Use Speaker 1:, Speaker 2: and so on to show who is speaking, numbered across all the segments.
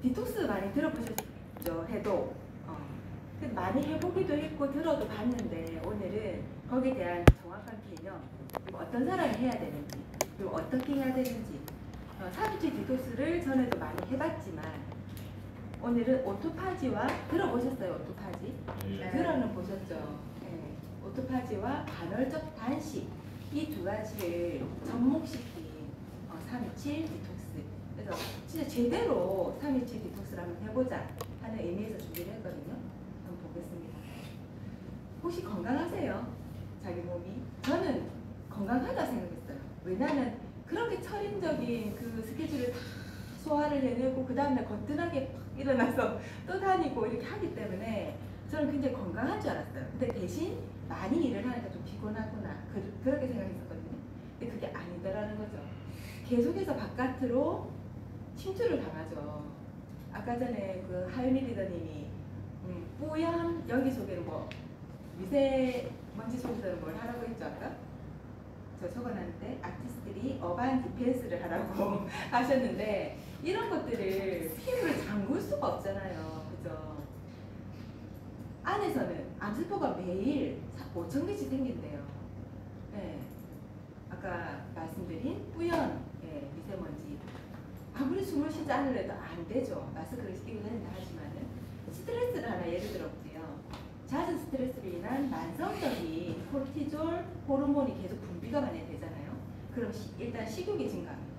Speaker 1: 디톡스 많이 들어보셨죠? 해독. 많이 해보기도 했고 들어도 봤는데 오늘은 거기에 대한 정확한 개념, 그리고 어떤 사람이 해야 되는지, 그리고 어떻게 해야 되는지. 3일치 디톡스를 전에도 많이 해봤지만 오늘은 오토파지와 들어보셨어요? 오토파지?
Speaker 2: 네.
Speaker 1: 들어는 보셨죠? 네. 오토파지와 간헐적 단식, 이 두 가지를 접목시킨 327 디톡스. 그래서 진짜 제대로 327 디톡스를 한번 해보자 하는 의미에서 준비를 했거든요. 한번 보겠습니다. 혹시 건강하세요? 자기 몸이? 저는 건강하다 생각했어요. 왜냐하면 그렇게 철인적인 그 스케줄을 다 소화를 해내고 그 다음날 거뜬하게 팍 일어나서 또 다니고 이렇게 하기 때문에 저는 굉장히 건강한 줄 알았어요. 근데 대신 많이 일을 하니까 좀 피곤하구나 그렇게 생각했었거든요. 근데 그게 아니더라는 거죠. 계속해서 바깥으로 침투를 당하죠. 아까 전에 그 하윤희 리더님이 뿌연 연기 속에는 뭐 미세먼지 속에서는 뭘 하라고 했죠 아까? 저 적어놨는데 아티스트들이 어반 디펜스를 하라고 하셨는데 이런 것들을 피부를 잠글 수가 없잖아요. 그죠? 안에서는 암세포가 매일 5,000개씩 생긴대요. 네. 아까 말씀드린 뿌연 미세먼지 아무리 숨을 쉬지 않으려도 안 되죠. 마스크를 끼고 다닌다 하지만은 스트레스를 하나 예를 들어 볼게요. 잦은 스트레스로 인한 만성적인 코르티졸 호르몬이 계속 분비가 많이 되잖아요. 그럼 일단 식욕이 증가합니다.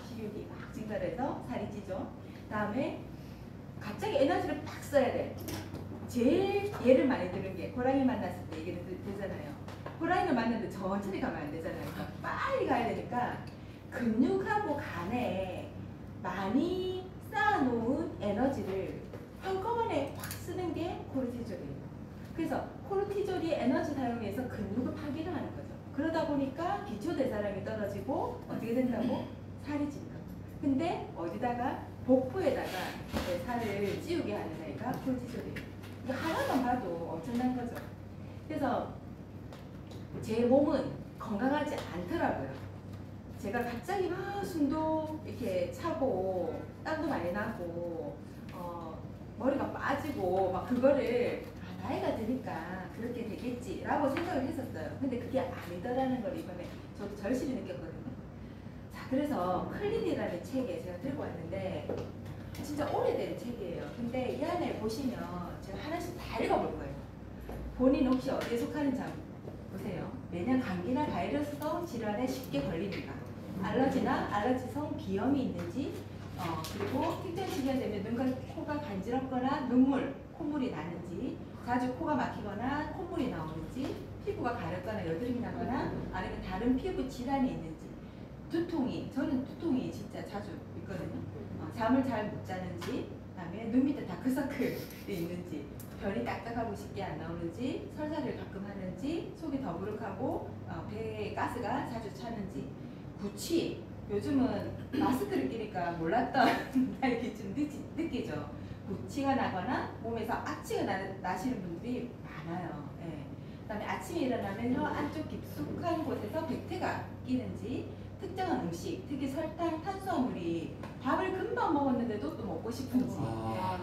Speaker 1: 식욕이 막 증가해서 살이 찌죠. 다음에 갑자기 에너지를 팍 써야 돼. 제일 예를 많이 드는 게 호랑이 만났을 때 얘기를 되잖아요. 호랑이를 만났는데 천천히 가면 안 되잖아요. 빨리 가야 되니까 근육하고 간에 많이 쌓아놓은 에너지를 한꺼번에 확 쓰는 게 코르티졸이에요. 그래서 코르티졸이 에너지 사용해서 근육을 파기를 하는 거죠. 그러다 보니까 기초대사량이 떨어지고 어떻게 된다고? 살이 찐다. 근데 어디다가? 복부에다가 살을 찌우게 하는 애가 코르티졸이에요. 이거 하나만 봐도 엄청난 거죠. 그래서 제 몸은 건강하지 않더라고요. 제가 갑자기 막 숨도 이렇게 차고 땀도 많이 나고 머리가 빠지고 막 그거를 나이가 드니까 그렇게 되겠지라고 생각을 했었어요. 근데 그게 아니더라는 걸 이번에 저도 절실히 느꼈거든요. 자, 그래서 클린이라는 책에 제가 들고 왔는데 진짜 오래된 책이에요. 근데 이 안에 보시면 제가 하나씩 다 읽어볼 거예요. 본인 혹시 어디에 속하는지 한번 보세요. 매년 감기나 바이러스성 질환에 쉽게 걸립니다. 알러지나 알러지성 비염이 있는지, 그리고 특정 시기가 되면 눈과 코가 간지럽거나 눈물, 콧물이 나는지, 자주 코가 막히거나 콧물이 나오는지, 피부가 가렵거나 여드름이 나거나 아니면 다른 피부 질환이 있는지, 두통이, 저는 두통이 진짜 자주 있거든요. 잠을 잘 못 자는지, 그다음에 눈 밑에 다크서클이 있는지, 별이 딱딱하고 쉽게 안 나오는지, 설사를 가끔 하는지, 속이 더부룩하고 배에 가스가 자주 차는지, 구취, 요즘은 마스크를 끼니까 몰랐던 이렇게 좀 느끼죠. 구취가 나거나 몸에서 악취가 나시는 분들이 많아요. 예. 그다음에 아침에 일어나면 혀 안쪽 깊숙한 곳에서 백태가 끼는지, 특정한 음식, 특히 설탕, 탄수화물이 밥을 금방 먹었는데도 또 먹고 싶은지,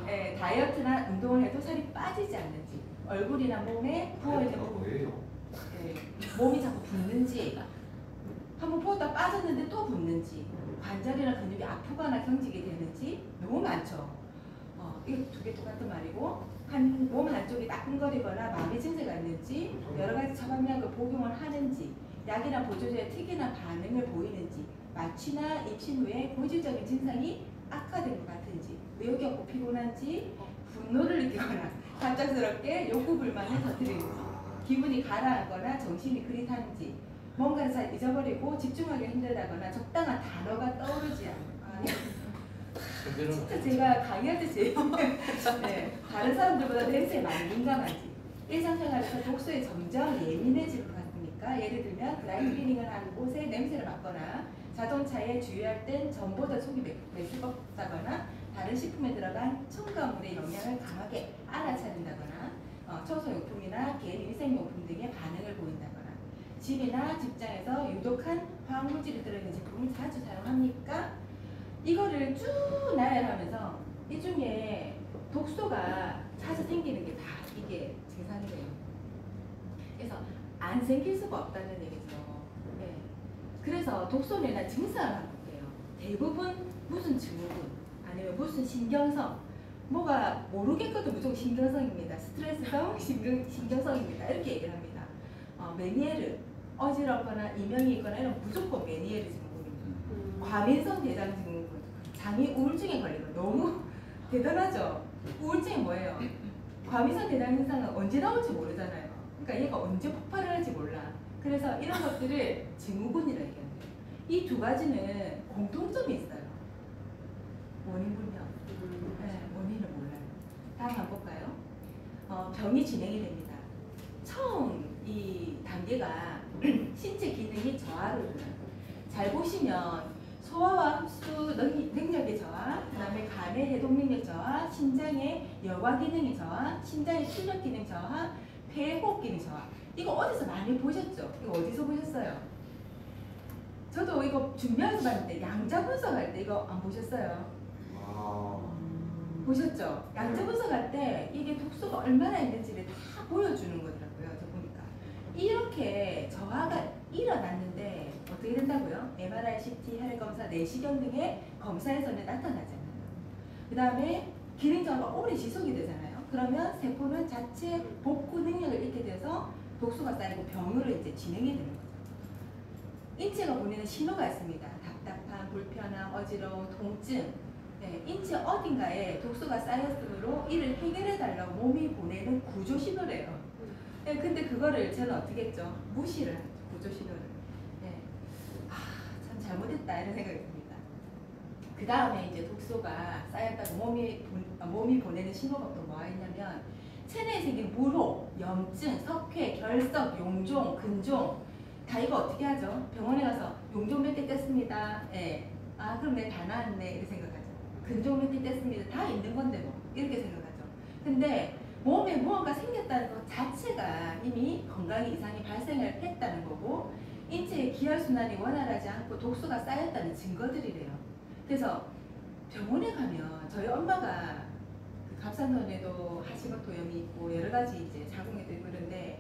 Speaker 1: 예, 다이어트나 운동을 해도 살이 빠지지 않는지, 얼굴이나 몸에 부어있는 몸이 자꾸 붓는지, 한번 부었다 빠졌는데 또 붓는지, 관절이나 근육이 아프거나 경직이 되는지 너무 많죠. 이거 두 개 똑같은 말이고, 몸 한쪽이 따끔거리거나 마비 증세가 있는지, 여러 가지 처방약을 복용을 하는지, 약이나 보조제의 특이나 반응을 보이는지, 마취나 입신 후에 고질적인 증상이 악화된 것 같은지, 의욕이 없고 피곤한지, 분노를 느끼거나 갑작스럽게 욕구 불만을 터뜨리는지, 기분이 가라앉거나 정신이 흐릿한지, 뭔가를 잘 잊어버리고 집중하기 힘들다거나 적당한 단어가 떠오르지 않는. 진짜 제가 강의하듯이 네, 다른 사람들보다 냄새에 많이 민감한지, 일상생활에서 독소에 점점 예민해질 것 같으니까, 예를 들면 드라이클리닝을 하는 곳에 냄새를 맡거나 자동차에 주유할 땐 전보다 속이 메스껍다거나 다른 식품에 들어간 첨가물의 영향을 강하게 알아차린다거나 청소용품이나 개인 위생용품 등의 반응을 보인다거나, 집이나 직장에서 유독한 화학물질이 들어있는 제품을 자주 사용합니까? 이거를 쭉 나열하면서 이 중에 독소가 자주 생기는 게 다 이게 증상이래요. 그래서 안 생길 수가 없다는 얘기죠. 네. 그래서 독소뇌나 증상을 한번 볼게요. 대부분 무슨 증후군 아니면 무슨 신경성 뭐가 모르겠거든 무조건 신경성입니다. 스트레스성 신경성입니다. 이렇게 얘기를 합니다. 메니에르 어지럽거나 이명이 있거나 이런 무조건 메니에르 증후군입니다. 과민성 대장 증후군 장이 우울증에 걸리고 너무 대단하죠. 우울증이 뭐예요? 과민성 대장 증상은 언제 나올지 모르잖아요. 그러니까 얘가 언제 폭발을 할지 몰라. 그래서 이런 것들을 증후군이라 얘기합니다. 이 두 가지는 공통점이 있어요. 원인 불명. 네, 원인을 몰라요. 다음 한번 볼까요? 병이 진행이 됩니다. 처음 이 단계가 신체 기능이 저하를 들어요. 잘 보시면 소화와 흡수 능력의 저하, 그 다음에 간의 해독 능력 저하, 심장의 여과 기능이 저하, 심장의 출력 기능 저하, 폐의 호흡 기능 저하. 이거 어디서 많이 보셨죠? 이거 어디서 보셨어요? 저도 이거 준비하면서 봤는데 양자 분석할 때 이거 안 보셨어요? 보셨죠? 양자 분석할 때 이게 독소가 얼마나 있는지를 다 보여주는 거더라고요. 저 보니까 이렇게 저하가 일어났는데 어떻게 된다고요? MRI, CT, 혈액 검사, 내시경 등의 검사에서는 나타나지 않아요. 그 다음에 기능 저하가 오래 지속이 되잖아요. 그러면 세포는 자체 복구 능력을 잃게 돼서 독소가 쌓이고 병으로 이제 진행이 되는 거죠. 인체가 보내는 신호가 있습니다. 답답함, 불편함, 어지러움, 통증. 네, 인체 어딘가에 독소가 쌓였으므로 이를 해결해달라고 몸이 보내는 구조 신호래요. 네, 근데 그거를 저는 어떻게 했죠? 무시를 하죠. 구조 신호를. 네. 참 잘못했다 이런 생각이 듭니다. 그 다음에 이제 독소가 쌓였다고 몸이 보내는 신호가 또 뭐가 있냐면 체내에 생긴 물혹, 염증, 석회, 결석, 용종, 근종 다 이거 어떻게 하죠? 병원에 가서 용종 몇 개 뗐습니다. 예. 그럼 내 다 나았네 이렇게 생각하죠. 근종 몇 개 뗐습니다. 다 있는 건데 뭐 이렇게 생각하죠. 근데 몸에 무언가 생겼다는 것 자체가 이미 건강에 이상이 발생을 했다는 거고 인체의 기혈순환이 원활하지 않고 독소가 쌓였다는 증거들이래요. 그래서 병원에 가면 저희 엄마가 그 갑상선에도 하시막도염이 있고 여러 가지 이제 자궁에도 있고 그런데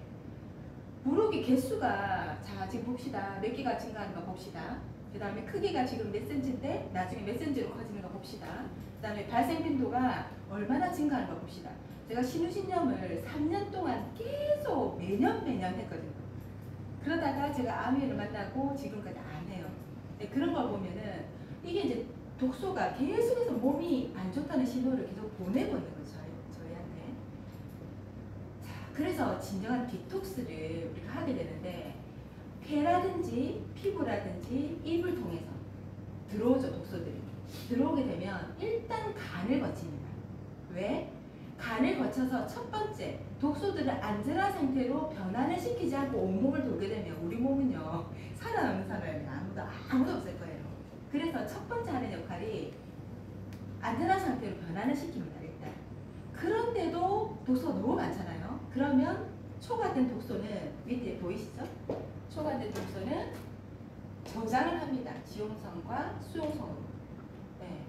Speaker 1: 물혹의 개수가 자 지금 봅시다. 몇 개가 증가하는가 봅시다. 그 다음에 크기가 지금 몇 센치인데 나중에 몇 센치로 커지는가 봅시다. 그 다음에 발생 빈도가 얼마나 증가하는가 봅시다. 제가 신우신염을 3년 동안 계속 매년 했거든요. 그러다가 제가 아미를 만나고 지금까지 안 해요. 네, 그런 걸 보면은 이게 이제 독소가 계속해서 몸이 안 좋다는 신호를 계속 보내고 있는 거죠. 저희한테. 자, 그래서 진정한 디톡스를 우리가 하게 되는데 폐라든지 피부라든지 입을 통해서 들어오죠. 독소들이. 들어오게 되면 일단 간을 거칩니다. 왜? 간을 거쳐서 첫 번째 독소들을 안전한 상태로 변환을 시키지 않고 온몸을 돌게 되면 우리 몸은요 살아남는 사람이 아무도 없을 거예요. 그래서 첫 번째 하는 역할이 안전한 상태로 변환을 시킵니다. 일단. 그런데도 독소가 너무 많잖아요. 그러면 초과된 독소는 밑에 보이시죠? 초과된 독소는 저장을 합니다. 지용성과 수용성으로. 네.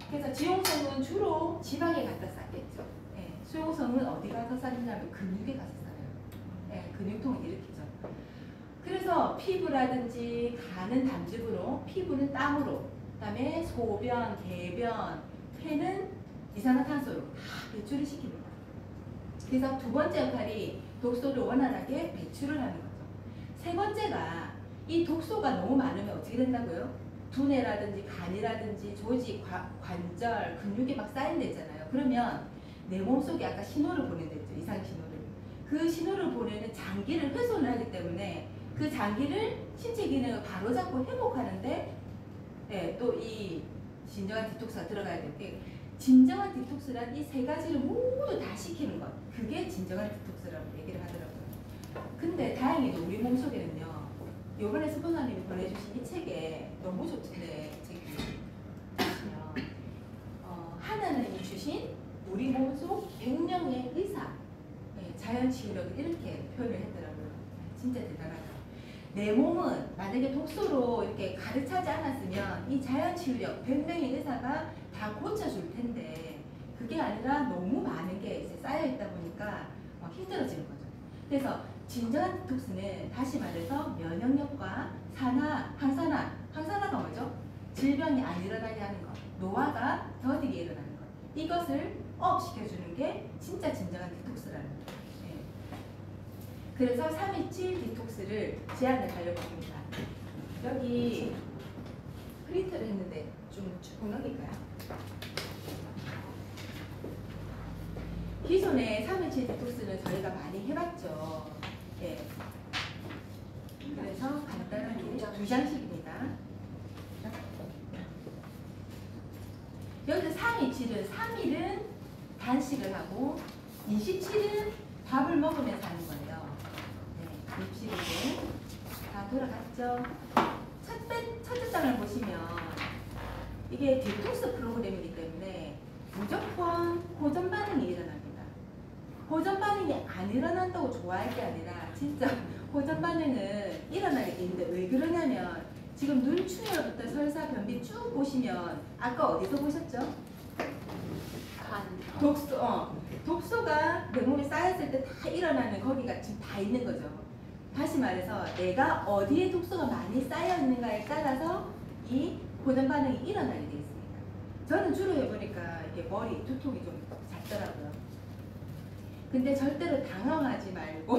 Speaker 1: 그래서 지용성은 주로 지방에 갖다 쌓겠죠. 네. 수용성은 어디 가서 쌓느냐면 근육에 가서 쌓여요. 네. 근육통을 일으키죠. 그래서 피부라든지 간은 담즙으로, 피부는 땀으로, 그 다음에 소변, 대변, 폐는 이산화탄소로 다 배출을 시킵니다. 그래서 두 번째 역할이 독소를 원활하게 배출을 하는 거죠. 세 번째가 이 독소가 너무 많으면 어떻게 된다고요? 두뇌라든지 간이라든지 조직, 관절, 근육에 막 쌓인데 있잖아요. 그러면 내 몸속에 아까 신호를 보낸댔죠. 이상 신호를. 그 신호를 보내는 장기를 훼손을 하기 때문에 그 장기를 신체 기능을 바로잡고 회복하는데 네, 또 이 진정한 디톡스가 들어가야 될 게 진정한 디톡스란 이 세 가지를 모두 다 시키는 것. 그게 진정한 디톡스라고 얘기를 하더라고요. 근데 다행히도 우리 몸속에는요. 요번에 스폰서님이 보내주신 이 책에 너무 좋던데 책이 보시면 하나님이 주신 우리 몸속 100명의 의사 자연치유력을 이렇게 표현을 했더라고요. 진짜 대단하죠. 내 몸은 만약에 독소로 이렇게 가득 차지 않았으면 이 자연치유력 100명의 의사가 다 고쳐줄 텐데 그게 아니라 너무 많은 게 이제 쌓여있다 보니까 힘들어지는 거죠. 그래서 진정한 디톡스는 다시 말해서 면역력과 항산화가 뭐죠? 질병이 안 일어나게 하는 것, 노화가 더디게 일어나는 것, 이것을 업시켜주는 게 진짜 진정한 디톡스라는 거예요. 네. 그래서 327 디톡스를 제안을 하려고 합니다. 여기 프린트를 했는데 좀 공격일까요? 기존에 327 디톡스는 저희가 많이 해봤죠. 예. 그래서 간단하게 두 장씩입니다. 여기서 327은 3일은 단식을 하고 27은 밥을 먹으면서 하는 거예요. 네, 입식은 다 돌아갔죠. 첫째 장을 보시면 이게 디톡스 프로그램이기 때문에 무조건 호전 반응이 일어납니다. 호전 반응이 안 일어난다고 좋아할 게 아니라 진짜 호전 반응은 일어나게 되는데 왜 그러냐면 지금 눈충혈부터 설사, 변비 쭉 보시면 아까 어디서 보셨죠? 독소가 내 몸에 쌓였을 때 다 일어나는 거기가 지금 다 있는 거죠. 다시 말해서 내가 어디에 독소가 많이 쌓여 있는가에 따라서 이 호전 반응이 일어나게 되어 있습니다. 저는 주로 해보니까 이게 머리 두통이 좀 잦더라고요. 근데 절대로 당황하지 말고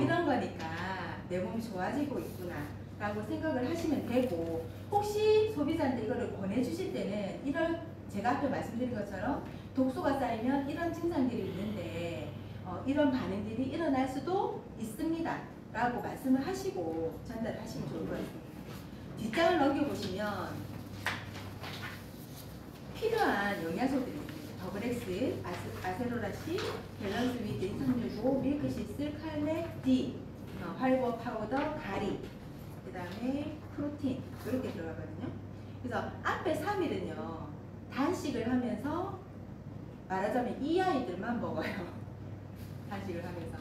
Speaker 1: 이런 거니까 내 몸이 좋아지고 있구나 라고 생각을 하시면 되고, 혹시 소비자한테 이거를 권해주실 때는 제가 앞에 말씀드린 것처럼 독소가 쌓이면 이런 증상들이 있는데 이런 반응들이 일어날 수도 있습니다 라고 말씀을 하시고 전달을 하시면 좋을 것 같습니다. 뒷장을 넘겨보시면 필요한 영양소들이 있습니다. 더블X, 아세로라시, 밸런스 위드, 365, 밀크시스, 칼렉, D, 활보 파우더, 가리, 그 다음에 프로틴 이렇게 들어가거든요. 그래서 앞에 3일은요 단식을 하면서 말하자면 이 아이들만 먹어요. 단식을 하면서.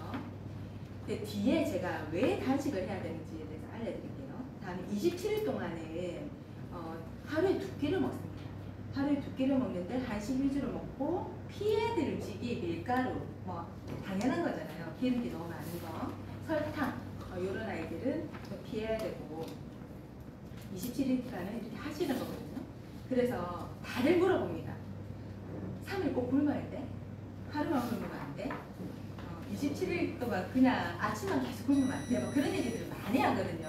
Speaker 1: 근데 뒤에 제가 왜 단식을 해야 되는지에 대해서 알려드릴게요. 다음에 27일 동안은 하루에 2끼를 먹습니다. 하루에 2끼를 먹는데 한식 위주로 먹고 피해야 될 음식이 밀가루, 당연한 거잖아요. 기름기 너무 많은 거, 설탕, 이런 아이들은 좀 피해야 되고 27일간은 이렇게 하시는 거거든요. 그래서 다들 물어봅니다. 3일 꼭 굶어야 돼? 하루만 굶으면 안 돼? 27일 동안 그냥 아침만 계속 굶으면 안 돼? 그런 얘기들을 많이 하거든요.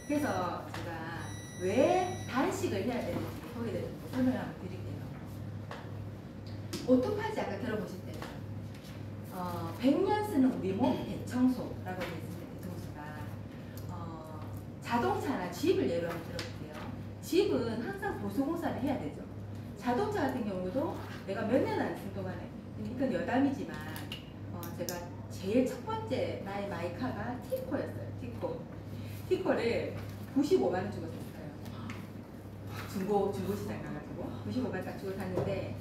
Speaker 1: 그래서 제가 왜 단식을 해야 되는지 거기에 대해서 설명을 한번 드릴게요. 오토파지 아까 들어보실 때는 100년 쓰는 우리 몸 대청소라고 되어 있습니다. 자동차나 집을 예로 한번 들어볼게요. 집은 항상 보수공사를 해야 되죠. 자동차 같은 경우도 내가 몇 년 안 쓴 동안에, 이건 여담이지만 제가 제일 첫 번째 나의 마이카가 티코였어요. 티코를 95만 원 주고 샀어요. 중고시장 가가지고 95만 원 딱 주고 샀는데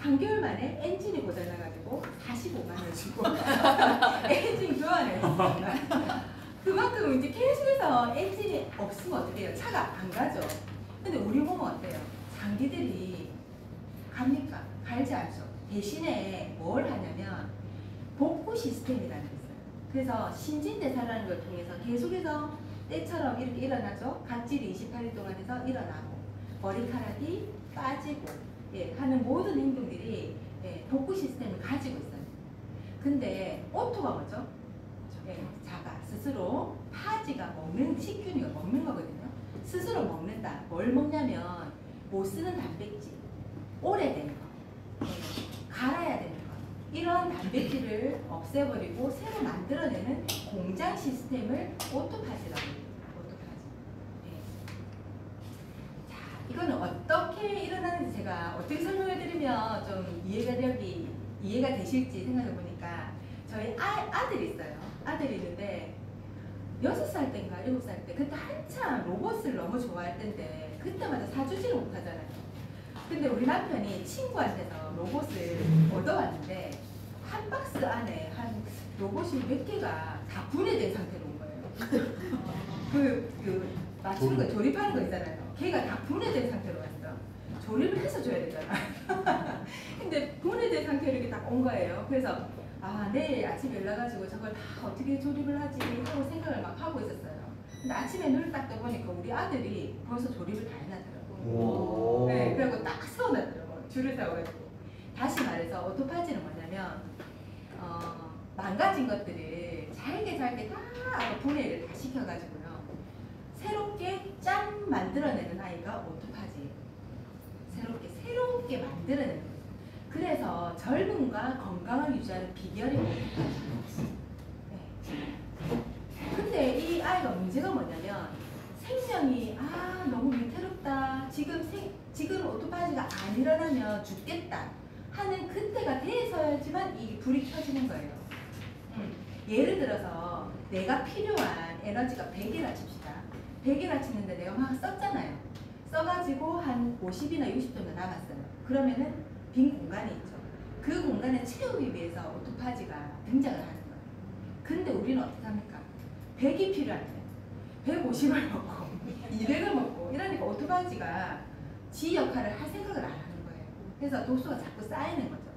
Speaker 1: 3개월 만에 엔진이 고장나가지고 45만 원 주고 엔진 교환을 했습니다. 그만큼 이제 계속해서 엔진이 없으면 어떻게 해요? 차가 안 가죠. 근데 우리 몸은 어때요? 장기들이 갑니까? 갈지 않죠. 대신에 뭘 하냐면 복구 시스템이라는 게 있어요. 그래서 신진대사라는 걸 통해서 계속해서 때처럼 이렇게 일어나죠. 각질이 28일 동안 해서 일어나고 머리카락이 빠지고 하는 모든 행동들이 복구 시스템을 가지고 있어요. 근데 오토가 뭐죠? 자가 스스로 파지가 먹는 식균이가 먹는 거거든요. 스스로 먹는다. 뭘 먹냐면 못 쓰는 단백질, 오래된 거, 갈아야 되는 거, 이런 단백질을 없애버리고 새로 만들어내는 공장 시스템을 오토파지라고 해요. 오토파지. 자, 이거는 어떻게 일어나는지 제가 어떻게 설명해드리면 좀 이해가 되실지 생각해 보니까 저희 아들이 있어요. 아들이 있는데 6살 때인가 7살 때, 그때 한참 로봇을 너무 좋아할 때인데 그때마다 사주지를 못하잖아요. 근데 우리 남편이 친구한테서 로봇을 얻어왔는데 한 박스 안에 한 로봇이 몇 개가 다 분해된 상태로 온 거예요. 맞추는 거 조립하는 거 있잖아요. 걔가 다 분해된 상태로 왔어. 조립을 해서 줘야 되잖아. 근데 분해된 상태로 이렇게 딱 온 거예요. 그래서 내일 아침에 연락가지고 저걸 다 어떻게 조립을 하지 하고 생각을 막 하고 있었어요. 근데 아침에 눈을 딱 떠보니까 우리 아들이 벌써 조립을 다 해놨더라고요. 네, 그리고 딱 세워놨더라고요. 줄을 세워가지고. 다시 말해서 오토파지는 뭐냐면 망가진 것들을 잘게 다 분해를 다 시켜가지고요. 새롭게 짠 만들어내는 아이가 오토파지예요. 새롭게 만들어내는 거예요. 그래서 젊음과 건강을 유지하는 비결이 오토파지. 네. 근데 이 아이가 문제가 뭐냐면 생명이 너무 위태롭다. 지금 오토파지가 안 일어나면 죽겠다 하는 그때가 돼서야지만 이 불이 켜지는 거예요. 예를 들어서 내가 필요한 에너지가 100이라 칩시다. 100이라 치는데 내가 막 썼잖아요. 써가지고 한 50이나 60 정도 남았어요. 그러면은 빈 공간이 있죠. 그 공간을 채우기 위해서 오토파지가 등장을 하는 거예요. 근데 우리는 어떻게 합니까? 100이 필요한데 150을 먹고 200을 먹고 이러니까 오토파지가 지 역할을 할 생각을 안 하는 거예요. 그래서 독소가 자꾸 쌓이는 거죠.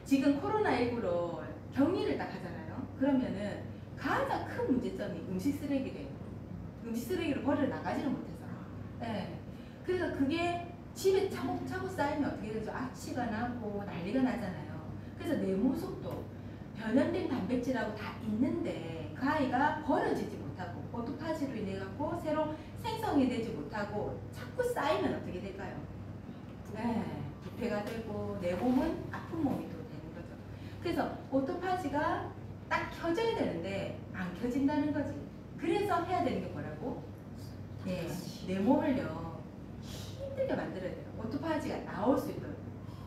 Speaker 1: 지금 코로나19로 격리를 딱 하잖아요. 그러면은 가장 큰 문제점이 음식 쓰레기래요. 음식 쓰레기를 버려 나가지를 못해서. 네. 그래서 그게 집에 차곡차곡 쌓이면 어떻게 되죠? 악취가 나고 난리가 나잖아요. 그래서 내 모습도 변형된 단백질하고 다 있는데 그 아이가 버려지지 못하고 오토파지로 인해 갖고 새로 생성이 되지 못하고 자꾸 쌓이면 어떻게 될까요? 네. 부패가 되고 내 몸은 아픈 몸이 또 되는 거죠. 그래서 오토파지가 딱 켜져야 되는데 안 켜진다는 거지. 그래서 해야 되는 게 뭐라고? 네, 내 몸을요 힘들게 만들어야 돼요. 오토파지가 나올 수 있도록.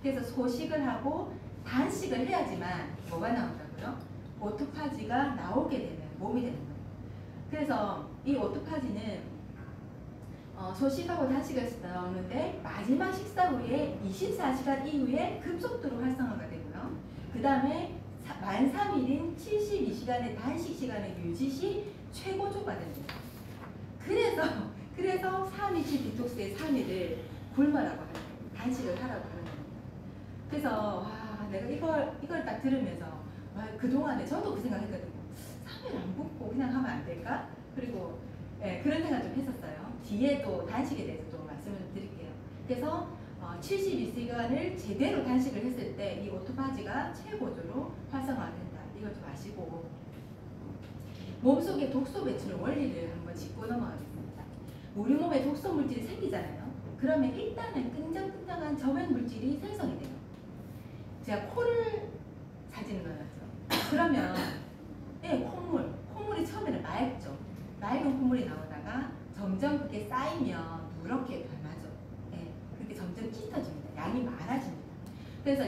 Speaker 1: 그래서 소식을 하고 단식을 해야지만 뭐가 나온다고요? 오토파지가 나오게 되는 몸이 되는 거예요. 그래서 이 오토파지는 소식하고 단식을 나오는데 마지막 식사 후에 24시간 이후에 급속도로 활성화가 되고요. 그 다음에 만 3일인 72시간의 단식 시간의 유지 시 최고조가 됩니다. 그래서 327 디톡스의 3일을 굶으라고 하는 거예요. 단식을 하라고 하는 겁니다. 그래서 내가 이걸 딱 들으면서 그동안에 저도 그 생각했거든요. 3일 안 굶고 그냥 하면 안 될까? 그리고 그런 생각 좀 했었어요. 뒤에 또 단식에 대해서 또 말씀을 좀 드릴게요. 그래서 72시간을 제대로 단식을 했을 때 이 오토파지가 최고조로 활성화된다. 이걸 좀 아시고 몸속의 독소 배출 원리를 한번 짚고 넘어가겠습니다. 우리 몸에 독소 물질이 생기잖아요. 그러면 일단은 끈적끈적한 점액 물질이 생성이 돼요. 제가 코를 사진을 넣어놨죠. 그러면 콧물이 처음에는 맑죠. 맑은 콧물이 나오다가 점점 그게 쌓이면 누렇게 변하죠. 그렇게 점점 짙어집니다. 양이 많아집니다. 그래서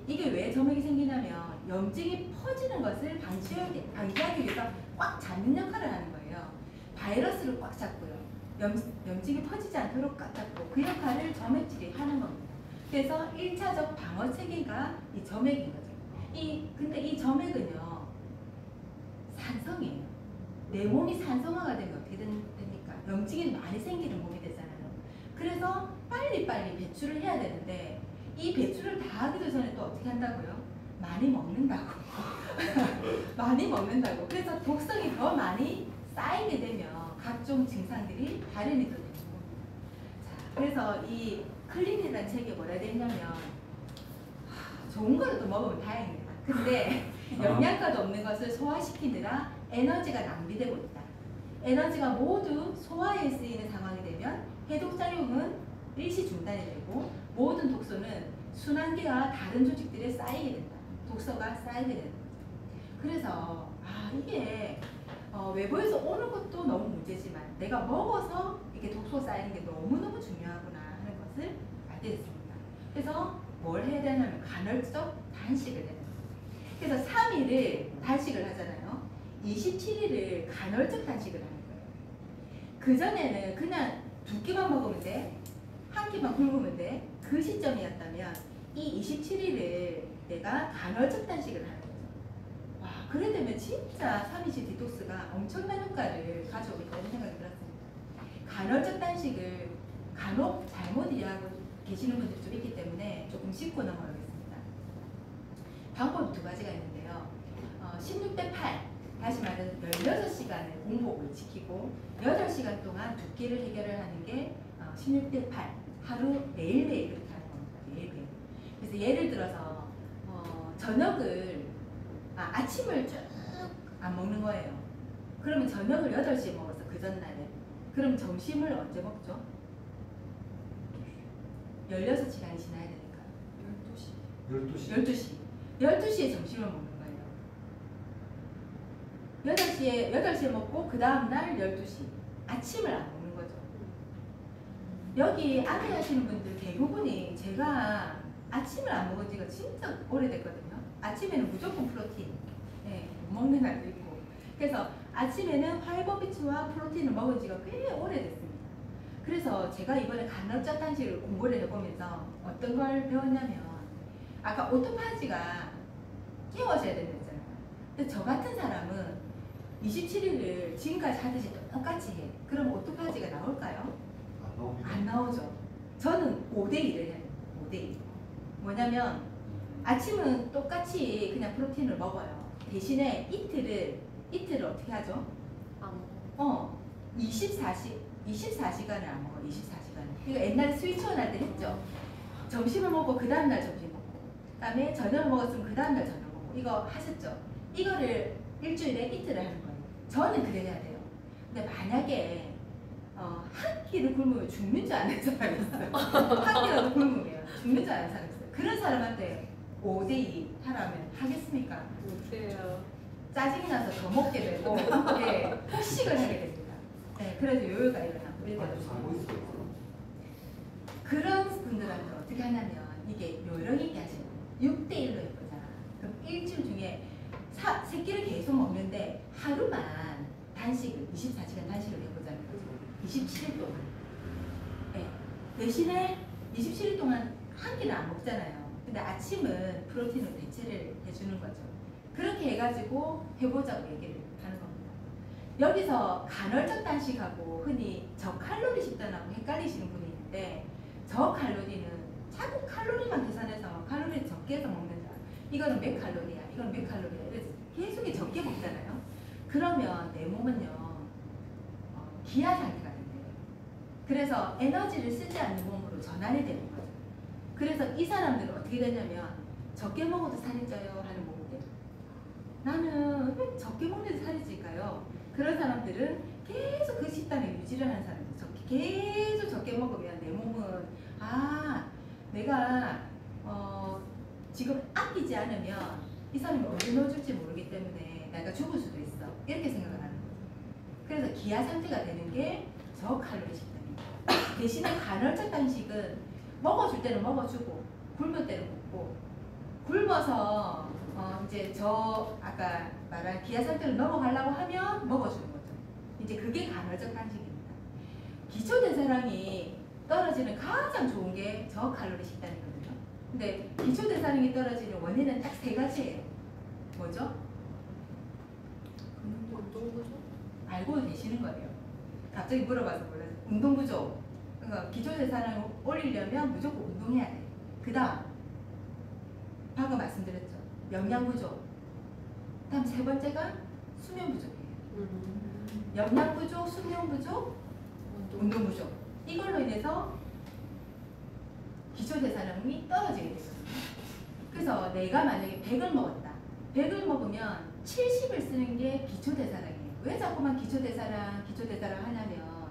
Speaker 1: 이게 왜 점액이 생기냐면 염증이 퍼지는 것을 방지하기 위해서 꽉 잡는 역할을 하는 거예요. 바이러스를 꽉 잡고요. 염증이 퍼지지 않도록 꽉 잡고 그 역할을 점액질이 하는 겁니다. 그래서 1차적 방어 체계가 이 점액인 거죠. 근데 이 점액은요 산성이에요. 내 몸이 산성화가 되면 어떻게 됩니까? 염증이 많이 생기는 몸이 되잖아요. 그래서 빨리빨리 배출을 해야 되는데 이 배출을 다 하기도 전에 또 어떻게 한다고요? 많이 먹는다고. 많이 먹는다고. 그래서 독성이 더 많이 쌓이게 되면 각종 증상들이 발현이 더 되는 겁니다. 자, 그래서 이 클린이라는 책에 뭐라 되어 있냐면 좋은 거를 또 먹으면 다행입니다. 근데 영양가도 없는 것을 소화시키느라 에너지가 낭비되고 있다. 에너지가 모두 소화에 쓰이는 상황이 되면 해독작용은 일시 중단이 되고 모든 독소는 순환계와 다른 조직들에 쌓이게 된다. 독소가 쌓이게 되는 거죠. 그래서 이게 외부에서 오는 것도 너무 문제지만 내가 먹어서 이렇게 독소 쌓이는 게 너무너무 중요하구나 하는 것을 알게 됐습니다. 그래서 뭘 해야 되냐면 간헐적 단식을 해야 됩니다. 그래서 3일을 단식을 하잖아요. 27일을 간헐적 단식을 하는 거예요. 그전에는 그냥 2끼만 먹으면 돼. 한 끼만 굶으면 돼. 그 시점이었다면 이 27일을 내가 간헐적 단식을 하는 거죠. 와, 그래 되면 진짜 327 디톡스가 엄청난 효과를 가져오고 있다는 생각이 들었습니다. 간헐적 단식을 간혹 잘못 이해하고 계시는 분들이 좀 있기 때문에 조금 짚고 넘어가겠습니다. 방법이 2가지가 있는데요. 16대 8, 다시 말해서 16시간의 공복을 지키고 8시간 동안 2끼를 해결을 하는 게 16대 8, 하루 매일매일 그렇게 하는 겁니다. 매일매일. 그래서 예를 들어서 저녁을 아침을 쭉 안 먹는 거예요. 그러면 저녁을 8시에 먹었어, 그 전날에. 그럼 점심을 언제 먹죠? 16시간이 지나야 되니까 12시 12시에 점심을 먹는 거예요. 8시에 먹고 그 다음날 12시 아침을 안 먹는 거죠. 여기 앞에 하시는 분들 대부분이 제가 아침을 안 먹은 지가 진짜 오래됐거든요. 아침에는 무조건 프로틴 못 먹는 날도 있고, 그래서 아침에는 파이버비츠와 프로틴을 먹은 지가 꽤 오래됐습니다. 그래서 제가 이번에 간헐적 단식을 공부를 해보면서 어떤 걸 배웠냐면, 아까 오토파지가 깨워져야 된다 했잖아요. 근데 저 같은 사람은 27일을 지금까지 하듯이 똑같이 해. 그럼 오토파지가 나올까요? 안 나오죠. 저는 5대1을 해요. 5대1. 뭐냐면 아침은 똑같이 그냥 프로틴을 먹어요. 대신에 이틀을 어떻게 하죠? 24시간을 안 먹어. 24시간. 이거 옛날에 스위치온 할 때 했죠. 점심을 먹고 그 다음날 점심 먹고, 그 다음에 저녁을 먹었으면 그 다음날 저녁 먹고, 이거 하셨죠? 이거를 일주일에 이틀을 하는 거예요. 저는 그래야 돼요. 근데 만약에 한 끼를 굶으면 죽는 줄 아는 사람이 있어요. 한 끼라도 굶으면 죽는 줄 아는 사람이 있어요. 그런 사람한테 5대2 하라면 하겠습니까?
Speaker 2: 못해요.
Speaker 1: 짜증이 나서 더 먹게 되고 폭식을 하게 됩니다. 그래서 요요가 일어나고 그런 분들한테 어떻게 하냐면, 이게 요령 있게 하시는 거예요. 6대1로 해보자. 그럼 일주일 중에 3끼를 계속 먹는데 하루만 단식을 24시간 단식을 해보자는 거죠. 27일 동안. 대신에 27일 동안 한 끼를 안 먹잖아요. 근데 아침은 프로틴으로 대체를 해주는 거죠. 그렇게 해가지고 해보자고 얘기를 하는 겁니다. 여기서 간헐적 단식하고 흔히 저칼로리 식단하고 헷갈리시는 분이 있는데, 저칼로리는 자꾸 칼로리만 계산해서 칼로리를 적게 해서 먹는다. 이거는 몇 칼로리야, 이건 몇 칼로리야. 이래서 계속 적게 먹잖아요. 그러면 내 몸은요 기아 상태가 된대요. 그래서 에너지를 쓰지 않는 몸으로 전환이 되는 거죠. 그래서 이 사람들은 어떻게 되냐면, 적게 먹어도 살이 쪄요 하는 몸인데, 나는 왜 적게 먹는데 살이 찔까요? 그런 사람들은 계속 그 식단을 유지를 하는 사람들. 계속 적게 먹으면 내 몸은 내가 지금 아끼지 않으면 이 사람이 언제 넣어줄지 모르기 때문에 내가 죽을 수도 있어, 이렇게 생각을 하는 거죠. 그래서 기아 상태가 되는 게 저칼로리 식단입니다. 대신에 간헐적 단식은 먹어줄 때는 먹어주고 굶을 때는 굶고, 굶어서 이제 저 아까 말한 기아 상태로 넘어가려고 하면 먹어주는 거죠. 이제 그게 간헐적 단식입니다. 기초대사량이 떨어지는 가장 좋은 게 저칼로리 식단이거든요. 근데 기초대사량이 떨어지는 원인은 딱 3가지예요. 뭐죠?
Speaker 2: 운동부족?
Speaker 1: 알고 계시는 거예요. 갑자기 물어봐서 몰라서. 운동 부족. 그러니까 기초대사량을 올리려면 무조건 운동해야 돼. 그 다음 방금 말씀드렸죠. 영양 부족. 다음 3번째가 수면 부족이에요. 영양 부족, 수면 부족, 운동 부족. 이걸로 인해서 기초대사량이 떨어지게 되거든요. 그래서 내가 만약에 100을 먹었다. 100을 먹으면 70을 쓰는 게 기초대사량이에요. 왜 자꾸만 기초대사량 하냐면,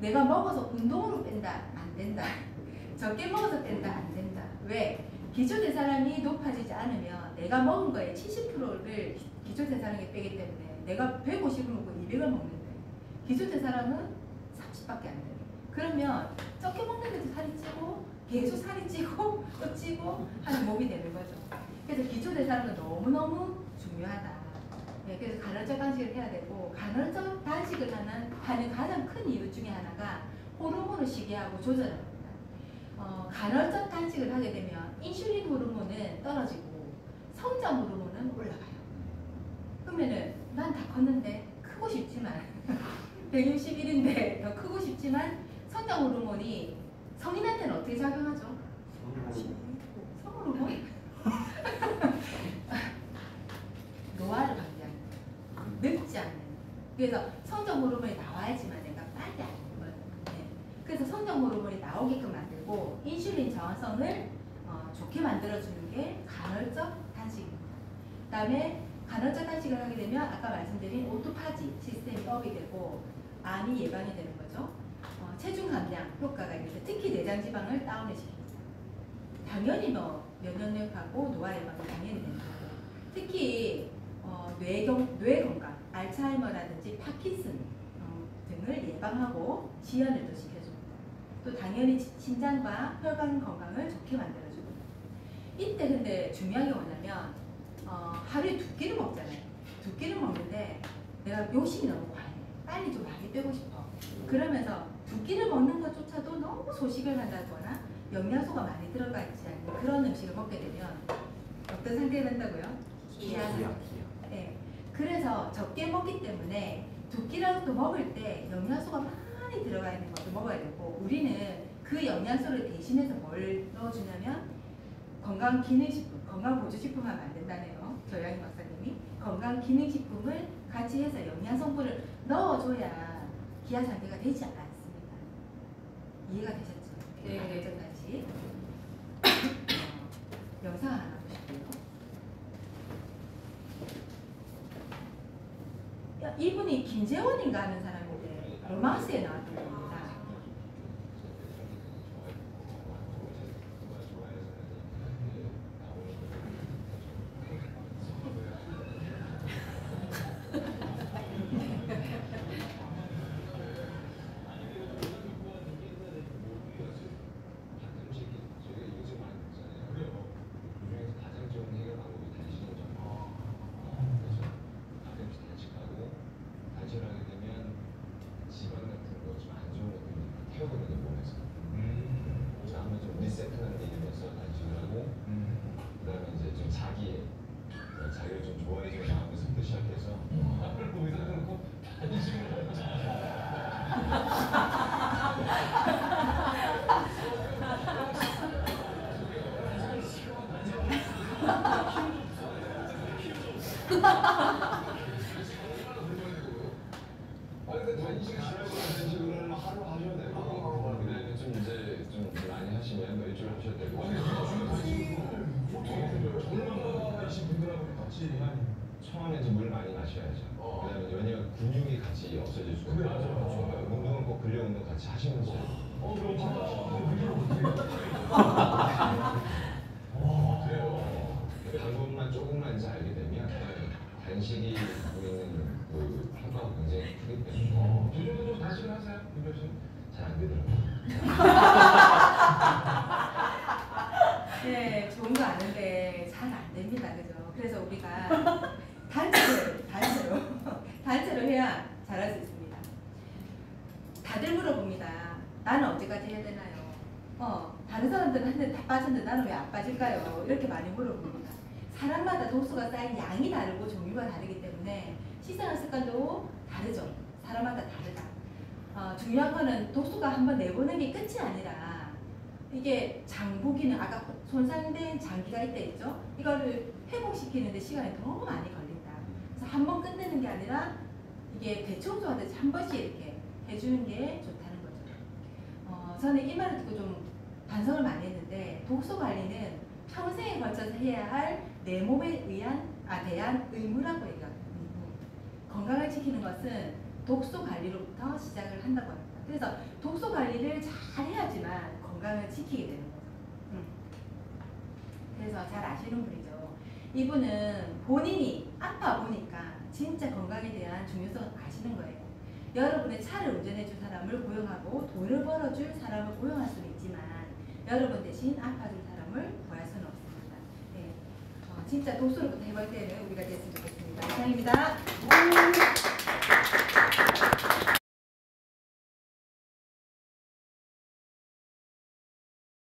Speaker 1: 내가 먹어서 운동으로 뺀다, 안 된다. 적게 먹어서 뺀다, 안 된다. 왜? 기초대사량이 높아지지 않으면 내가 먹은 거에 70%를 기초대사량에 빼기 때문에 내가 150을 먹고 200을 먹는데 기초대사량은 30밖에 안 돼요. 그러면 적게 먹는데도 살이 찌고 계속 살이 찌고 또 찌고 하는 몸이 되는 거죠. 그래서 기초대사량은 너무너무 중요하다. 그래서 간헐적 단식을 해야 되고, 간헐적 단식을 하는 가장 큰 이유 중에 하나가 호르몬을 시기하고 조절합니다. 간헐적 단식을 하게 되면 인슐린 호르몬은 떨어지고 성장 호르몬은 올라가요. 그러면은 난 다 컸는데 크고 싶지만 161인데 더 크고 싶지만 성장 호르몬이 성인한테는 어떻게 작용하죠? 성호르몬? 노화를 방지하는 늙지 않는. 그래서 성장 호르몬이 나와야지만 내가 빨리 아는 거예요. 네. 그래서 성장 호르몬이 나오게끔 만들고 인슐린 저항성을 좋게 만들어주는 게 간헐적 단식입니다. 그 다음에 간헐적 단식을 하게 되면 아까 말씀드린 오토파지 시스템이 업이 되고 암이 예방이 되는 거죠. 체중 감량 효과가 있는데 특히 내장 지방을 다운을 시킵니다. 당연히 면역력하고 노화 예방이 당연히 되는 거고 특히 뇌 건강, 알츠하이머라든지 파킨슨 등을 예방하고 지연을 또 시켜줍니다. 또 당연히 심장과 혈관 건강을 좋게 만들어줍니다. 이때 근데 중요한 게 뭐냐면 하루에 2끼를 먹잖아요. 2끼를 먹는데 내가 욕심이 너무 과해. 빨리 좀 많이 빼고 싶어. 그러면서 2끼를 먹는 것조차도 너무 소식을 한다거나 영양소가 많이 들어가 있지 않는 그런 음식을 먹게 되면 어떤 상태가 된다고요? 기하상. 네. 그래서 적게 먹기 때문에 2끼라도 먹을 때 영양소가 많이 들어가 있는 것도 먹어야 되고 우리는 그 영양소를 대신해서 뭘 넣어주냐면 건강기능식품, 건강보조식품만 만든다네요. 조양희 박사님이. 건강기능식품을 같이 해서 영양성분을 넣어줘야 기하상태가 되지 않습니다. 이해가 되셨죠?
Speaker 2: 네.
Speaker 1: 전단식. 영상 하나 보실게요. 이분이 김재원인가 하는 사람인데 로망스에 나왔던 겁니다.
Speaker 3: 자기를 좀 좋아해주는 마음에서부터 시작해서 의사는 꼭 단식을 근데 단식을 단식을 하루 하셔야 되고 그다음에 좀 이제 좀 많이 하시면 일주일 하셔야 되고 얼마이신 분들하고 같이 처음에 이제 물 많이 마셔야죠. 그다음에 왜냐면 근육이 같이 없어질 수가 있어요. 맞아. 운동은 꼭 근력 운동 같이 하시면서. 그럼 방법만 조금만 이제 알게 되면 단식이 갖고 있는 그 효과가 굉장히 크기 때문에. 요즘은 좀 단식을 하세요, 김 교수님? 잘 안 되더라고요.
Speaker 1: 네, 좋은 거 아는데 잘 안 됩니다, 그죠? 그래서 우리가 단체로 해야 잘할 수 있습니다. 다들 물어봅니다. 나는 언제까지 해야 되나요? 다른 사람들은 한 대 다 빠졌는데 나는 왜 안 빠질까요? 이렇게 많이 물어봅니다. 사람마다 도수가 쌓인 양이 다르고 종류가 다르기 때문에 식생활 습관도 다르죠. 사람마다 다르다. 중요한 거는 도수가 한번 내보는 게 끝이 아니라 이게 장부 기능, 아까 손상된 장기가 있다 했죠? 이거를 회복시키는데 시간이 너무 많이 걸린다. 그래서 한 번 끝내는 게 아니라 이게 대청소하듯이 한 번씩 이렇게 해주는 게 좋다는 거죠. 저는 이 말을 듣고 좀 반성을 많이 했는데 독소 관리는 평생에 걸쳐서 해야 할 내 몸에 대한 의무라고 얘기합니다. 건강을 지키는 것은 독소 관리로부터 시작을 한다고 합니다. 그래서 독소 관리를 잘 해야지만 건강을 지키게 되는 거죠. 그래서 잘 아시는 분이죠. 이분은 본인이 아파 보니까 진짜 건강에 대한 중요성을 아시는 거예요. 여러분의 차를 운전해 줄 사람을 고용하고 돈을 벌어줄 사람을 고용할 수는 있지만 여러분 대신 아파줄 사람을 구할 수는 없습니다. 네. 진짜 독서로부터 해볼 때는 우리가 됐으면 좋겠습니다. 이상입니다.